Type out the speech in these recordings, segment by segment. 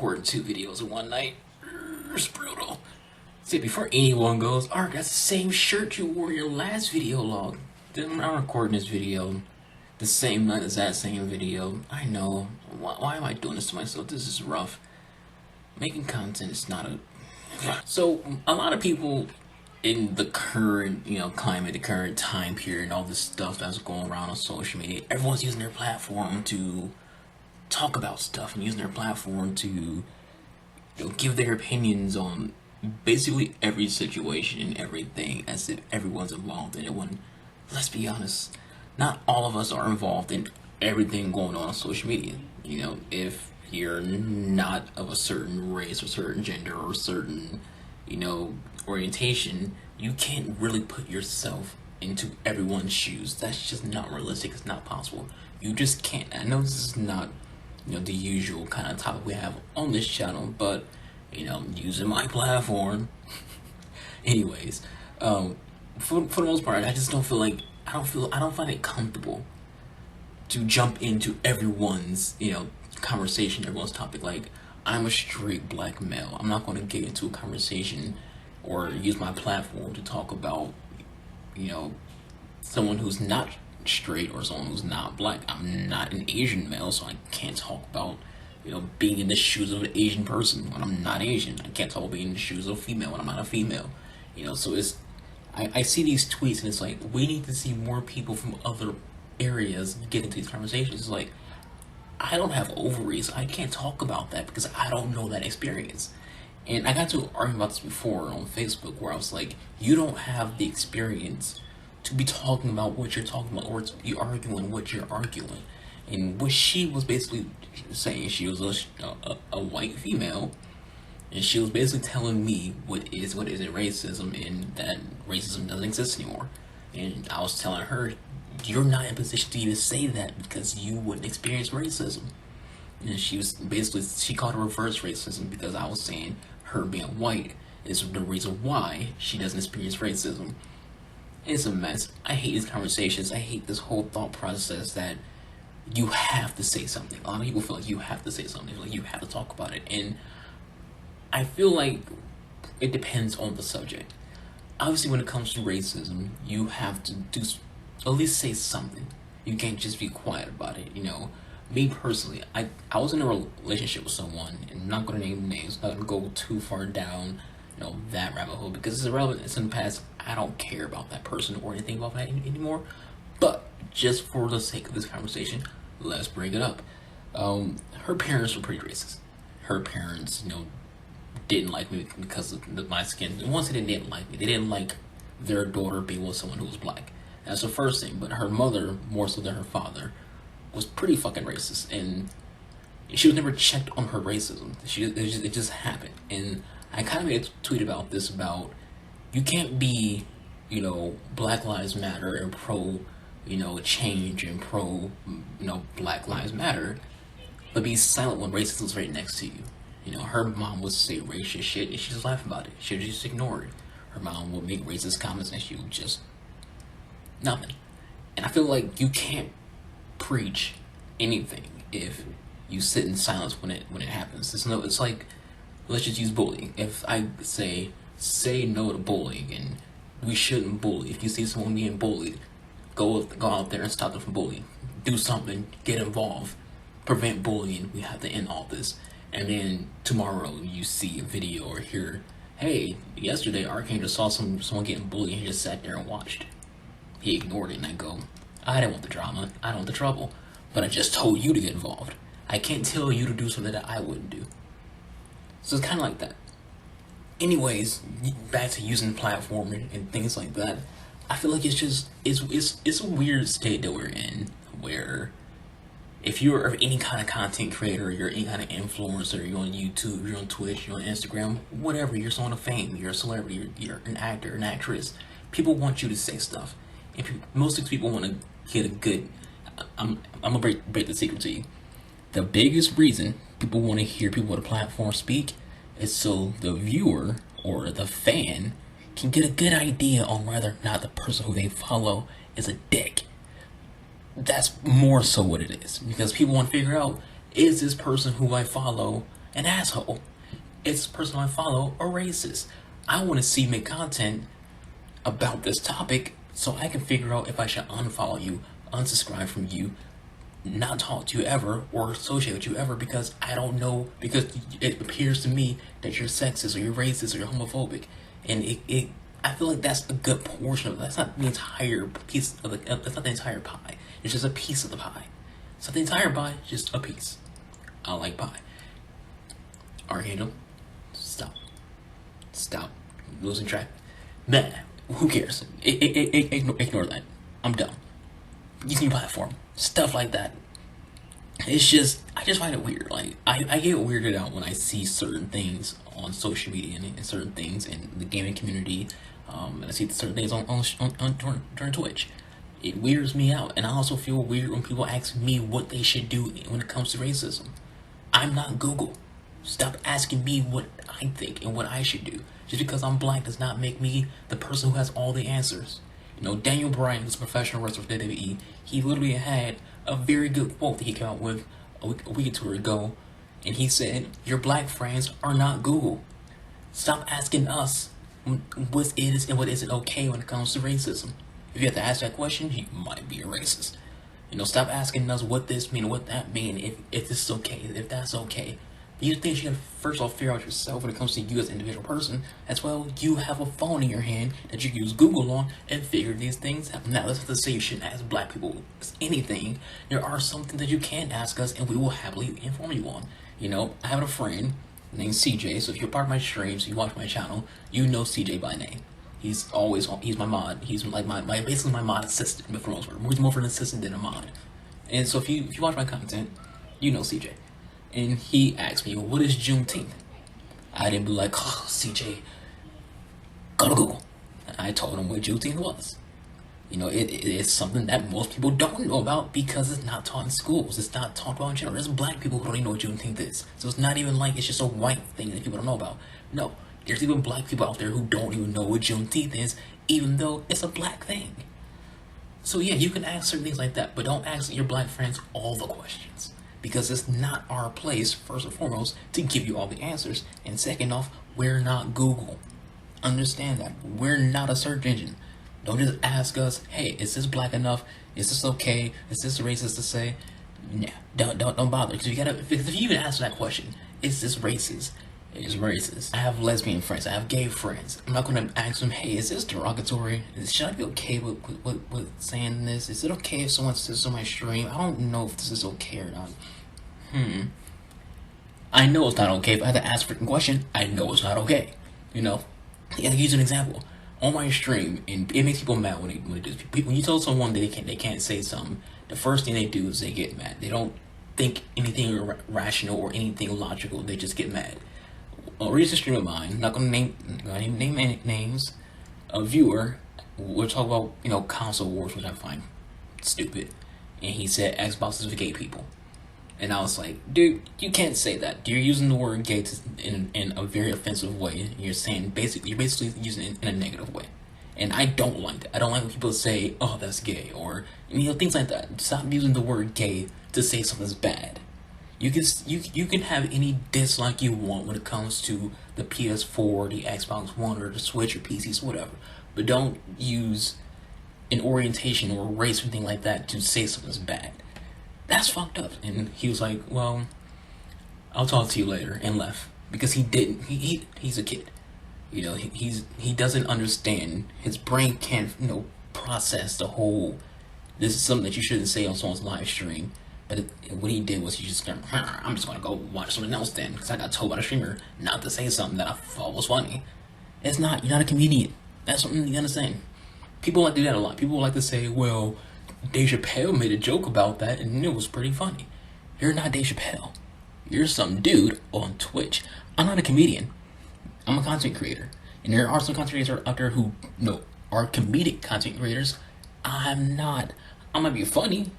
recording 2 videos in one night. It's brutal. See, before anyone goes, Ark, that's the same shirt you wore in your last video log. Then I'm recording this video the same night as that same video. I know. Why am I doing this to myself? This is rough. Making content is not a... So, a lot of people in the current, climate, the current time period, all this stuff that's going around on social media, everyone's using their platform to talk about stuff and using their platform to give their opinions on basically every situation and everything, as if everyone's involved in it, when, let's be honest, not all of us are involved in everything going on social media. If you're not of a certain race or certain gender or certain orientation, you can't really put yourself into everyone's shoes. That's just not realistic. It's not possible. You just can't. I know this is not the usual kind of topic we have on this channel, but using my platform anyways, for the most part, I just don't feel like I don't find it comfortable to jump into everyone's conversation, everyone's topic. Like, I'm a straight black male. I'm not going to get into a conversation or use my platform to talk about someone who's not straight or someone who's not black. I'm not an Asian male, so I can't talk about being in the shoes of an Asian person when I'm not Asian. I can't talk about being in the shoes of a female when I'm not a female. So it's I see these tweets and it's like, we need to see more people from other areas get into these conversations. It's like, I don't have ovaries. I can't talk about that because I don't know that experience. And I got to argue about this before on Facebook, where I was like, you don't have the experience to be talking about what you're talking about, or to be arguing what you're arguing. And what she was basically saying, she was a white female, and she was basically telling me what isn't racism, and that racism doesn't exist anymore. And I was telling her, you're not in a position to even say that because you wouldn't experience racism. And she called it reverse racism, because I was saying her being white is the reason why she doesn't experience racism. It's a mess. I hate these conversations. I hate this whole thought process that you have to say something. A lot of people feel like you have to say something, like you have to talk about it. And I feel like it depends on the subject. Obviously, when it comes to racism, you have to at least say something. You can't just be quiet about it. Me personally, I was in a relationship with someone, and I'm not going to name names, not going to go too far down that rabbit hole, because it's irrelevant. It's in the past. I don't care about that person or anything about that anymore. But just for the sake of this conversation, let's bring it up. Her parents were pretty racist. Her parents, didn't like me because of my skin. And once they didn't like me, they didn't like their daughter being with someone who was black. That's the first thing. But her mother, more so than her father, was pretty fucking racist, and she was never checked on her racism. It just happened. And I kind of made a tweet about this, about you can't be, Black Lives Matter and pro, change and pro, Black Lives Matter, but be silent when racism is right next to you. Her mom would say racist shit and she'd just laugh about it. She'd just ignore it. Her mom would make racist comments and she would just nothing. And I feel like you can't preach anything if you sit in silence when it happens. It's like, let's just use bullying. If I say no to bullying, and we shouldn't bully. If you see someone being bullied, go out there and stop them from bullying. Do something, get involved, prevent bullying. We have to end all this. And then tomorrow you see a video or hear, hey, yesterday Archangel saw someone getting bullied and he just sat there and watched. He ignored it, and I go, I don't want the drama, I don't want the trouble, but I just told you to get involved. I can't tell you to do something that I wouldn't do. So it's kind of like that. Anyways, back to using the platform and things like that. I feel like it's a weird state that we're in, where if you're any kind of content creator, you're any kind of influencer, you're on YouTube, you're on Twitch, you're on Instagram, whatever, you're someone of fame, you're a celebrity, you're an actor, an actress, people want you to say stuff. And most of these people want to get a good... I'm gonna break the secret to you. The biggest reason people want to hear people with a platform speak is so the viewer or the fan can get a good idea on whether or not the person who they follow is a dick. That's more so what it is, because people want to figure out, is this person who I follow an asshole. Is the person I follow a racist? I want to see make content about this topic so I can figure out if I should unfollow you, unsubscribe from you, not talk to you ever, or associate with you ever, because I don't know, because it appears to me that you're sexist or you're racist or you're homophobic. And I feel like that's a good portion of it. That's not the entire piece of that's not the entire pie. It's just a piece of the pie. It's not the entire pie, just a piece. I like pie. Archangel, stop. Stop. Losing track. Nah, who cares? Ignore that. I'm done. Use your platform. Stuff like that. It's just, I just find it weird. Like, I get weirded out when I see certain things on social media and certain things in the gaming community. And I see certain things during Twitch. It weirds me out. And I also feel weird when people ask me what they should do when it comes to racism. I'm not Google. Stop asking me what I think and what I should do. Just because I'm black does not make me the person who has all the answers. You know, Daniel Bryan, who's a professional wrestler for WWE, he literally had a very good quote that he came out with a week or two ago. And he said, your black friends are not Google. Stop asking us what is and what isn't okay when it comes to racism. If you have to ask that question, you might be a racist. You know, stop asking us what this mean, what that mean, if this is okay, if that's okay. You think you gotta first of all figure out yourself when it comes to you as an individual person, as well. You have a phone in your hand that you can use Google on and figure these things out. Now, that's not to say you shouldn't ask black people anything. There are some things that you can ask us, and we will happily inform you on. You know, I have a friend named CJ. So if you're part of my streams, you watch my channel, you know CJ by name. He's my mod. He's like my basically my mod assistant, but for most part, he's more of an assistant than a mod. And so if you watch my content, you know CJ. And he asked me, well, what is Juneteenth? I didn't be like, oh, CJ, go to Google. And I told him what Juneteenth was. You know, it's something that most people don't know about because it's not taught in schools. It's not talked about in general. There's black people who don't even know what Juneteenth is. So it's not even like it's just a white thing that people don't know about. No, there's even black people out there who don't even know what Juneteenth is, even though it's a black thing. So yeah, you can ask certain things like that, but don't ask your black friends all the questions. Because it's not our place, first and foremost, to give you all the answers. And second off, we're not Google. Understand that. We're not a search engine. Don't just ask us, hey, is this black enough? Is this okay? Is this racist to say? Nah, don't bother. Because if you even ask that question, is this racist? It's racist. I have lesbian friends. I have gay friends. I'm not going to ask them, hey, is this derogatory? Should I be okay with saying this? Is it okay if someone says this on my stream? I don't know if this is okay or not. I know it's not okay. If I had to ask a freaking question, I know it's not okay. You know? Yeah, to use an example. On my stream, and it makes people mad when they do this. When you tell someone they can't say something, the first thing they do is they get mad. They don't think anything rational or anything logical. They just get mad. A recent stream of mine, not gonna name names, a viewer, we're talking about, you know, console wars, which I find stupid, and he said Xbox is for gay people, and I was like, dude, you can't say that. You're using the word gay in a very offensive way. You're basically using it in a negative way, and I don't like that. I don't like when people say, oh, that's gay, or, you know, things like that. Stop using the word gay to say something's bad. You can have any dislike you want when it comes to the PS4, the Xbox One, or the Switch, or PCs, whatever. But don't use an orientation or race or anything like that to say something's bad. That's fucked up. And he was like, well, I'll talk to you later, and left. Because he didn't. He's a kid. You know, he doesn't understand. His brain can't, you know, process the whole, this is something that you shouldn't say on someone's live stream. But what he did was he just kind of, I'm just going to go watch something else then, because I got told by the streamer not to say something that I thought was funny. It's not. You're not a comedian. That's something you understand. People like to do that a lot. People like to say, well, Dave Chappelle made a joke about that, and it was pretty funny. You're not Dave Chappelle. You're some dude on Twitch. I'm not a comedian. I'm a content creator. And there are some content creators out there who, are comedic content creators. I'm not. I might be funny,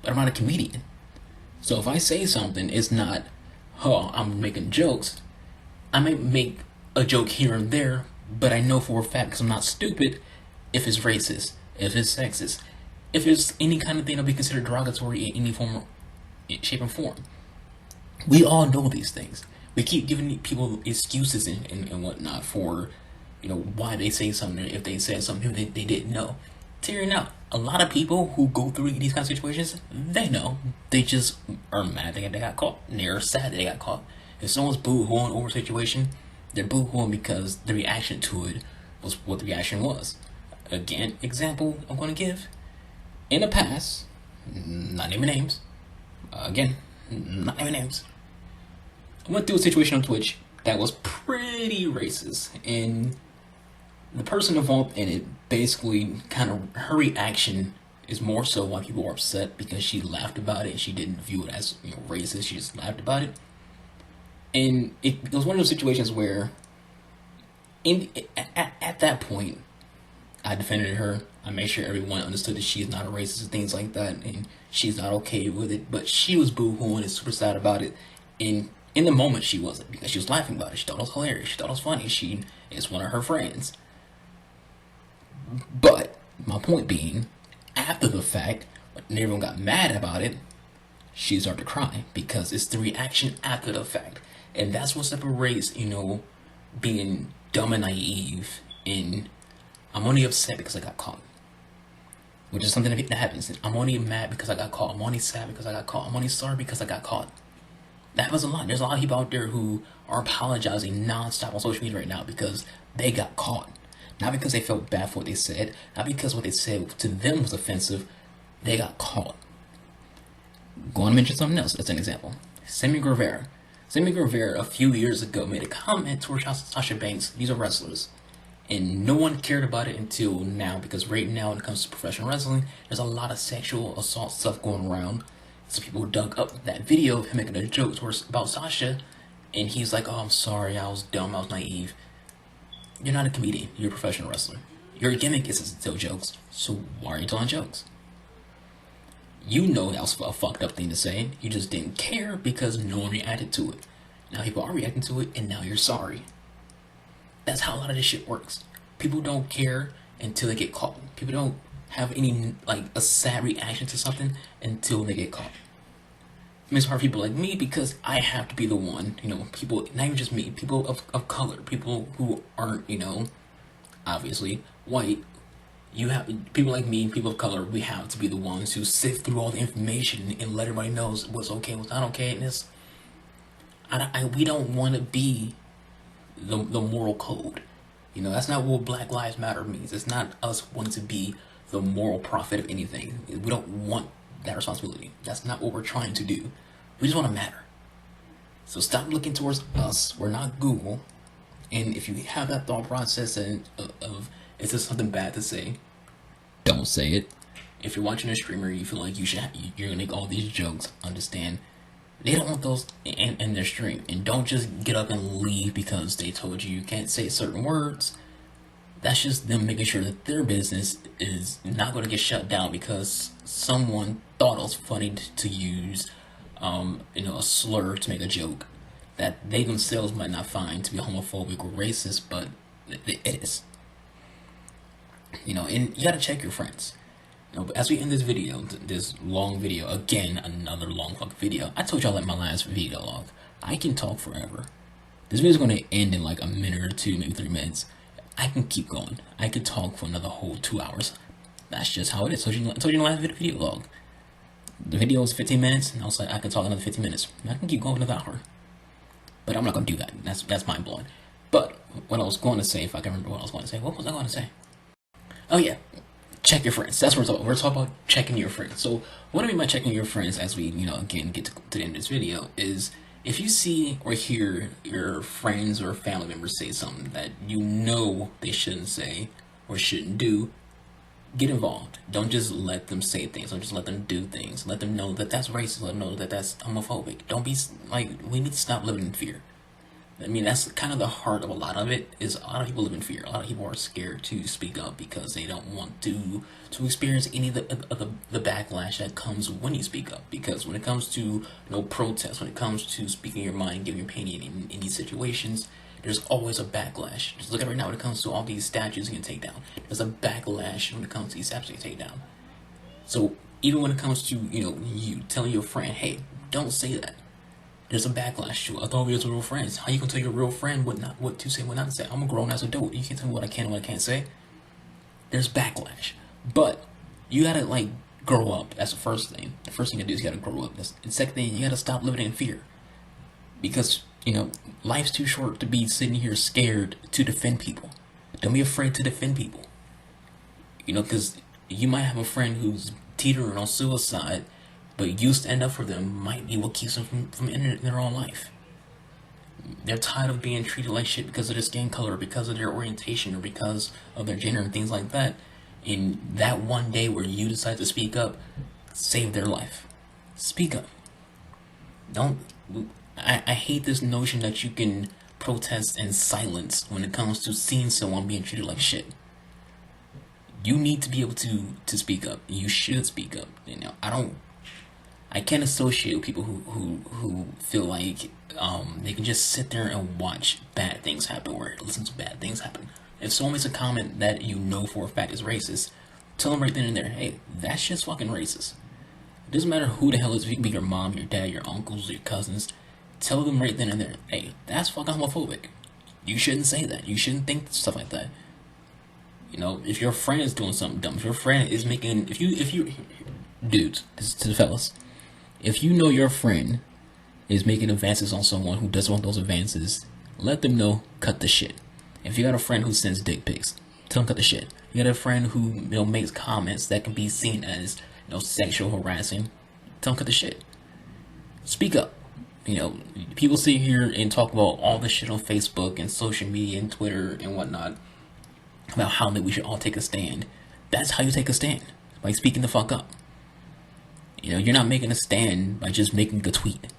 but I'm not a comedian. So if I say something, it's not, oh, I'm making jokes. I might make a joke here and there, but I know for a fact, because I'm not stupid, if it's racist, if it's sexist, if it's any kind of thing that'll be considered derogatory in any form, shape, or form. We all know these things. We keep giving people excuses and whatnot for, why they say something if they said something they didn't know. Tearing out. A lot of people who go through these kind of situations, they know. They just are mad they got caught. And they're sad that they got caught. If someone's boo-hooing over a situation, they're boo-hooing because the reaction to it was what the reaction was. Again, example I'm going to give. In the past, not naming names, again, not naming names, I went through a situation on Twitch that was pretty racist, and the person involved in it basically kind of, her reaction is more so why people were upset because she laughed about it. She didn't view it as racist. She just laughed about it, and it was one of those situations where, at that point, I defended her. I made sure everyone understood that she is not a racist and things like that, and she's not okay with it. But she was boo-hooing and super sad about it, and in the moment she wasn't, because she was laughing about it. She thought it was hilarious. She thought it was funny. She is one of her friends. But my point being, after the fact, when everyone got mad about it, she started to cry because it's the reaction after the fact, and that's what separates, being dumb and naive. And I'm only upset because I got caught, which is something that happens. I'm only mad because I got caught. I'm only sad because I got caught. I'm only sorry because I got caught. That happens a lot. There's a lot of people out there who are apologizing nonstop on social media right now because they got caught. Not because they felt bad for what they said, not because what they said to them was offensive. They got caught. Going to mention something else as an example. Sammy Guevara. Sammy Guevara a few years ago made a comment towards Sasha Banks. These are wrestlers. And no one cared about it until now, because right now when it comes to professional wrestling, there's a lot of sexual assault stuff going around. So people dug up that video of him making a joke about Sasha, and he's like, oh, I'm sorry, I was dumb, I was naive. You're not a comedian, you're a professional wrestler. Your gimmick is to tell jokes, so why are you telling jokes? You know that was a fucked up thing to say, you just didn't care because no one reacted to it. Now people are reacting to it, and now you're sorry. That's how a lot of this shit works. People don't care until they get caught. People don't have any, a sad reaction to something until they get caught. It makes it hard for people like me because I have to be the one, people, not even just me, people of color, people who aren't, obviously white. You have people like me, people of color, we have to be the ones who sift through all the information and let everybody know what's okay, what's not okay. And we don't want to be the moral code. That's not what Black Lives Matter means. It's not us wanting to be the moral prophet of anything. We don't want that responsibility. That's not what we're trying to do. We just want to matter. So stop looking towards us. We're not Google. And if you have that thought process of is this something bad to say, don't say it. If you're watching a streamer, you feel like you're gonna make all these jokes, understand they don't want those in their stream. And don't just get up and leave because they told you can't say certain words. That's just them making sure that their business is not going to get shut down because someone thought it was funny to use, a slur to make a joke that they themselves might not find to be homophobic or racist, but it is. And you gotta check your friends. But as we end this video, this long video, again, another long fucking video. I told y'all in my last video log, I can talk forever. This video is going to end in like a minute or two, maybe 3 minutes. I can keep going. I could talk for another whole 2 hours. That's just how it is. I told you in the last video log. The video was 15 minutes, and I was like, I can talk another 15 minutes. I can keep going another hour. But I'm not going to do that. That's mind blowing. But what I was going to say, if I can remember what I was going to say, what was I going to say? Oh yeah, check your friends. That's what we're talking about. We're talking about checking your friends. So what I mean by checking your friends, as we, again, get to the end of this video, is if you see or hear your friends or family members say something that they shouldn't say or shouldn't do, get involved. Don't just let them say things. Don't just let them do things. Let them know that that's racist. Let them know that that's homophobic. Don't be we need to stop living in fear. I mean, that's kind of the heart of a lot of it, is a lot of people live in fear. A lot of people are scared to speak up because they don't want to experience any of the backlash that comes when you speak up. Because when it comes to protests, when it comes to speaking your mind, giving your opinion in these situations, there's always a backlash. Just look at right now when it comes to all these statues you can take down. There's a backlash when it comes to these statues you can take down. So even when it comes to, you telling your friend, hey, don't say that. there's a backlash to it. I thought we were real friends. How you gonna tell your real friend what to say, what not to say? I'm a grown ass adult. You can't tell me what I can and what I can't say. There's backlash, but you gotta like grow up. That's the first thing. The first thing you do is you gotta grow up. The second thing, you gotta stop living in fear, because life's too short to be sitting here scared to defend people. Don't be afraid to defend people. Because you might have a friend who's teetering on suicide, but you stand up for them might be what keeps them from ending their own life. They're tired of being treated like shit because of their skin color, because of their orientation, or because of their gender and things like that. And that one day where you decide to speak up, save their life. Speak up. Don't. I hate this notion that you can protest in silence when it comes to seeing someone being treated like shit. You need to be able to speak up. You should speak up. I can't associate with people who feel like they can just sit there and watch bad things happen or listen to bad things happen. If someone makes a comment that you know for a fact is racist, tell them right then and there, hey, that's just fucking racist. It doesn't matter who the hell it is. If it can be your mom, your dad, your uncles, your cousins. Tell them right then and there, hey, that's fucking homophobic. You shouldn't say that. You shouldn't think stuff like that. If your friend is doing something dumb, if your friend is making, if you, dudes, to the fellas, if you know your friend is making advances on someone who doesn't want those advances, let them know, cut the shit. If you got a friend who sends dick pics, tell them cut the shit. You got a friend who makes comments that can be seen as sexual harassing, tell them cut the shit. Speak up. People sit here and talk about all this shit on Facebook and social media and Twitter and whatnot about how that we should all take a stand. That's how you take a stand, by speaking the fuck up. You're not making a stand by just making a tweet.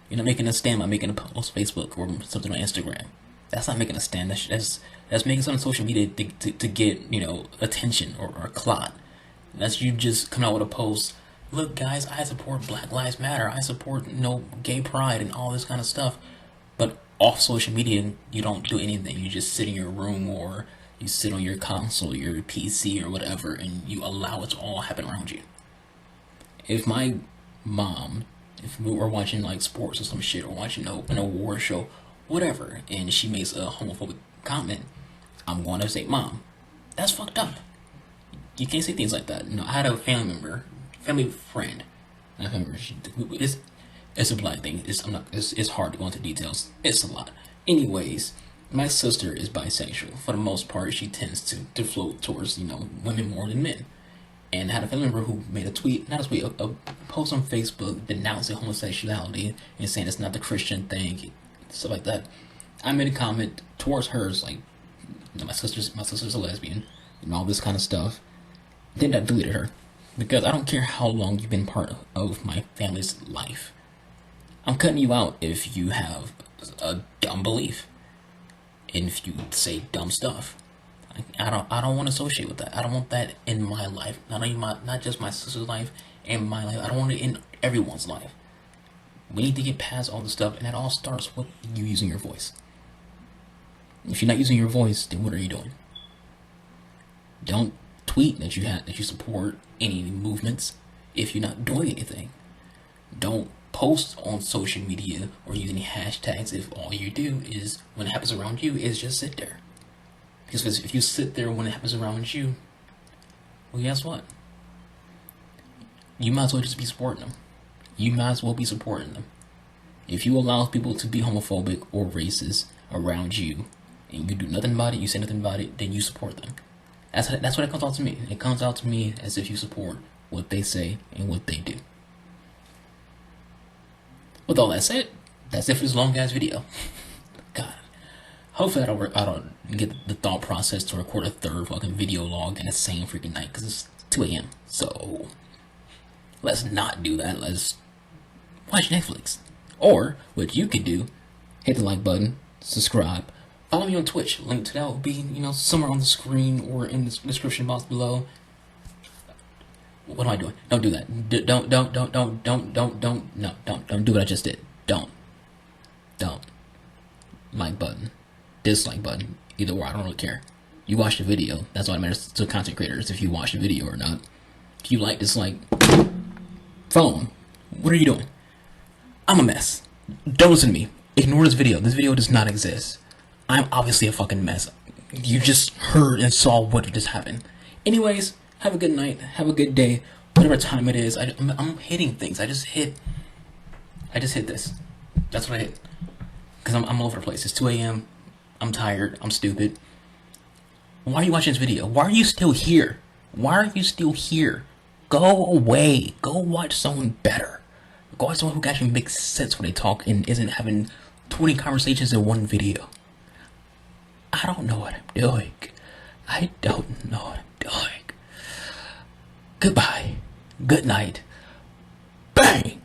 You're not making a stand by making a post on Facebook or something on Instagram. That's not making a stand. That's making something on social media to get attention or clout. That's you just coming out with a post. Look, guys, I support Black Lives Matter. I support gay pride and all this kind of stuff. But off social media, you don't do anything. You just sit in your room or you sit on your console, your PC or whatever, and you allow it to all happen around you. If my mom, if we were watching like sports or some shit, or watching an award show, whatever, and she makes a homophobic comment, I'm going to say, Mom, that's fucked up. You can't say things like that. I had a family friend. Not family friend. It's a black thing. It's hard to go into details. It's a lot. Anyways, my sister is bisexual. For the most part, she tends to float towards women more than men. And I had a family member who made a post on Facebook denouncing homosexuality and saying it's not the Christian thing, stuff like that. I made a comment towards hers like, my sister's a lesbian, and all this kind of stuff. Then I deleted her, because I don't care how long you've been part of my family's life. I'm cutting you out if you have a dumb belief, and if you say dumb stuff. I don't want to associate with that. I don't want that in my life. Not just my sister's life, in my life. I don't want it in everyone's life. We need to get past all the stuff, and that all starts with you using your voice. If you're not using your voice, then what are you doing? Don't tweet that you support any movements if you're not doing anything. Don't post on social media or use any hashtags if all you do is, when it happens around you, is just sit there. Because if you sit there when it happens around you, well, guess what? You might as well just be supporting them. You might as well be supporting them. If you allow people to be homophobic or racist around you, and you do nothing about it, you say nothing about it, then you support them. That's what it comes out to me. It comes out to me as if you support what they say and what they do. With all that said, that's it for this long ass video. God. Hopefully I don't get the thought process to record a third fucking video log in the same freaking night, because it's 2 a.m. So let's not do that. Let's watch Netflix. Or what you could do, hit the like button, subscribe, follow me on Twitch. Link to that will be somewhere on the screen or in the description box below. What am I doing? Don't do that. Don't do what I just did. Don't. Like button. Dislike button. Either or, I don't really care. You watch the video. That's all that matters to content creators, if you watch the video or not. If you like, dislike, phone. What are you doing? I'm a mess. Don't listen to me. Ignore this video. This video does not exist. I'm obviously a fucking mess. You just heard and saw what just happened. Anyways, have a good night. Have a good day. Whatever time it is. I'm hitting things. I just hit this. That's what I hit. Because I'm all over the place. It's 2 a.m. I'm tired. I'm stupid. Why are you watching this video? Why are you still here? Why are you still here? Go away. Go watch someone better. Go watch someone who actually makes sense when they talk and isn't having 20 conversations in one video. I don't know what I'm doing. I don't know what I'm doing. Goodbye. Good night. Bang!